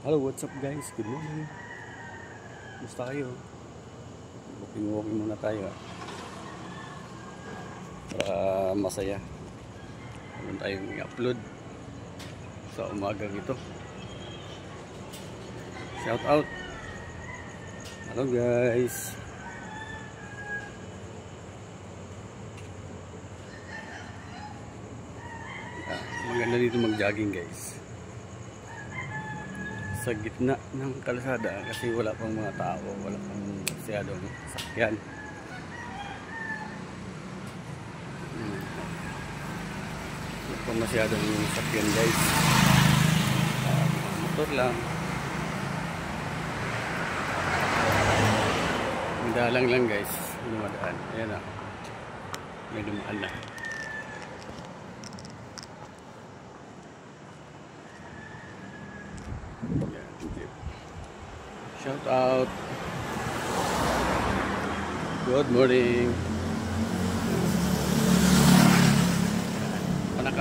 Hello, what's up guys? Good morning. Gusto kayo? Walking muna tayo para masaya. Meron tayong i-upload sa umagang ito. Shout out. Hello guys. Maganda dito mag-jogging guys. Sa gitna ng kalsada kasi wala pang mga tao, wala pang masyadong sakyan. Wala pang masyadong sakyan guys. Motor lang. Madalang lang guys, dumadaan. Ayan na. May dumaan na. Shout out. Good morning.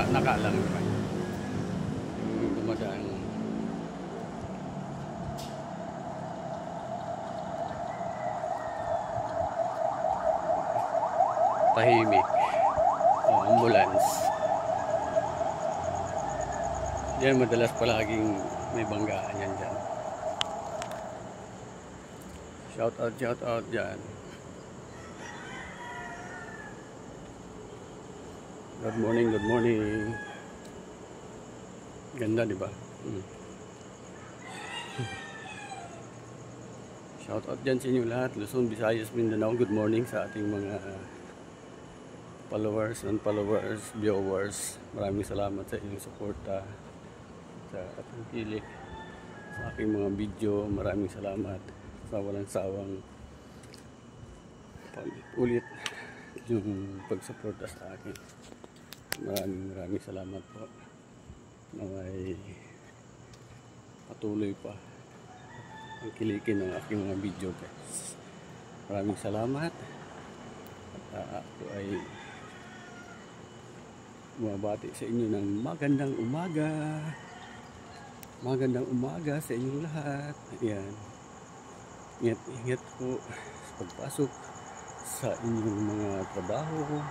Naka lang naman. Yung dumadaan. Tahimik. Ambulance. Diyan madalas palaging may banggaan yan dyan. Shout out dyan. Good morning, good morning. Ganda diba? Shout out dyan sa inyo lahat. Luzon, Visayas, Mindanao. Good morning sa ating mga followers and viewers. Maraming salamat sa inyong suporta, sa pagkilik sa aking mga video. Maraming salamat sa walang sawang ulit yung pagsuporta sa akin. Maraming salamat po na may patuloy pa ang kilikin ng aking mga video guys. Maraming salamat at ako ay bumabati sa inyo ng magandang umaga sa inyong lahat. Ayan, ingat po sa pagpasok sa inyong mga trabaho.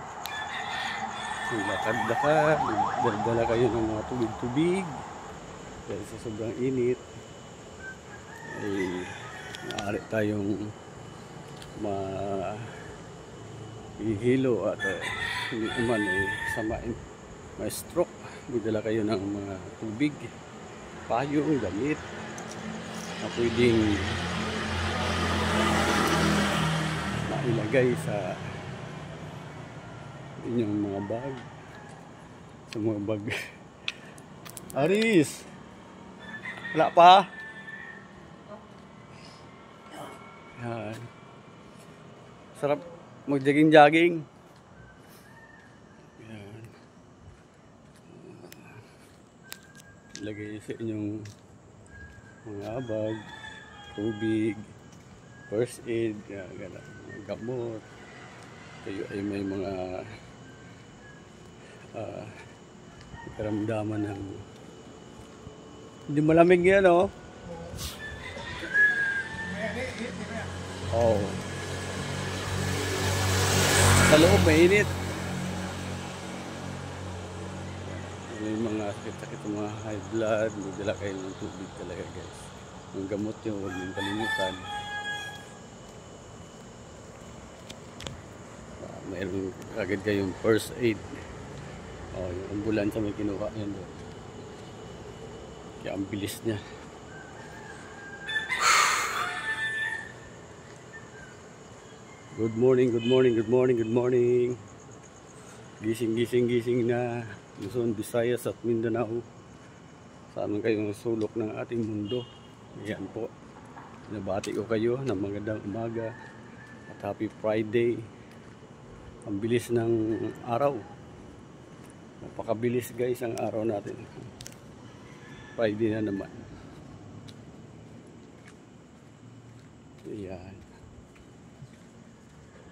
Lakad-lakad, dala kayo ng mga tubig-tubig dahil sa sobrang init ay maaari tayong mahihilo at hindi naman ay samain, may stroke. Dala kayo ng mga tubig, payong, damit na pwedeng mailagay sa inyong mga bag, sa mga bag. Aris, wala pa. Yan, sarap mag-jogging. Yan, lagay sa inyong mga bag, tubig, first aid, gamot. Kayo ay may mga karamdaman ng hindi malamig yan, oh. Oh, sa loob mainit. May mga sakit-sakit, mga high blood, magdala kayo ng tubig talaga guys. Ang gamot yun, huwag niyong kalimutan. Mayroon agad kayong first aid. Yung ambulansya may kinuha yan doon. Kaya ang bilis niya. Good morning. Gising na. Luzon, Visayas at Mindanao. Saan kayong sulok ng ating mundo. Ayan po. Nabati ko kayo ng magandang umaga at happy Friday. Ang bilis ng araw. Napakabilis guys ang araw natin. Friday na naman. Ayan.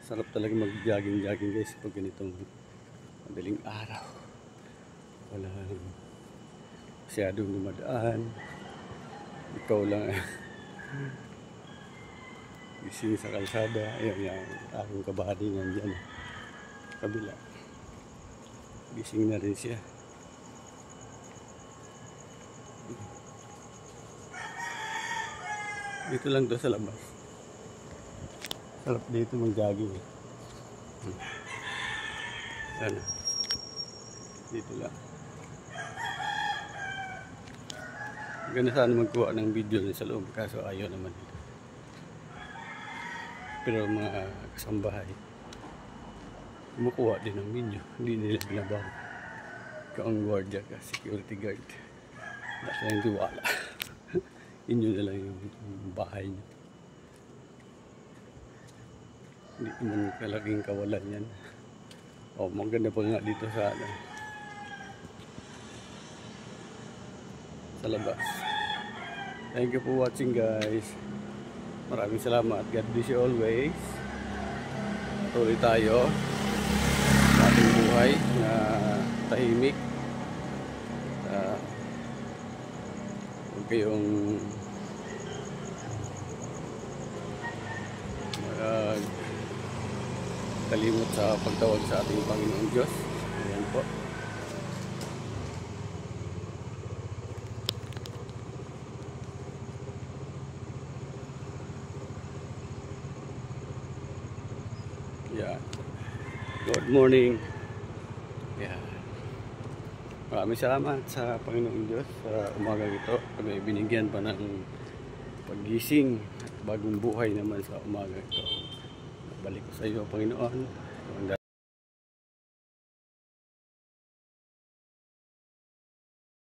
Sarap talaga mag-jogging guys pag ganitong madaling araw. Walang masyadong dumadaan. Ikaw lang. Gising sa kalsada. Ayan yung aking kabady nandyan. Kabila. Gising na rin siya. Dito lang to sa labas. Sarap dito mag-jogging. Sana. Dito lang. Ganda sana magkuha ng video sa loob, kaso ayaw naman dito. Pero mga kasambahay, kumukuha din ng video. Hindi nila binabaw. Ikaw ang guardia ka, security guard. Wala silang tiwala. Inyo na lang yung bahay niyo. Hindi naman kalaking kawalan yan. O, maganda po nga dito sa labas. Thank you for watching, guys. Maraming salamat. God bless you always. Tuloy tayo sa ating buhay na tahimik. Huwag kayong kalimot sa pagtawag sa ating Panginoong Diyos. Ayan po. Yeah. Good morning. Yeah. Maraming salamat sa Panginoong Diyos sa umaga ito. Kami binigyan pa ng paggising at bagong buhay naman sa umaga ito. Balik ko sa iyo, Panginoon.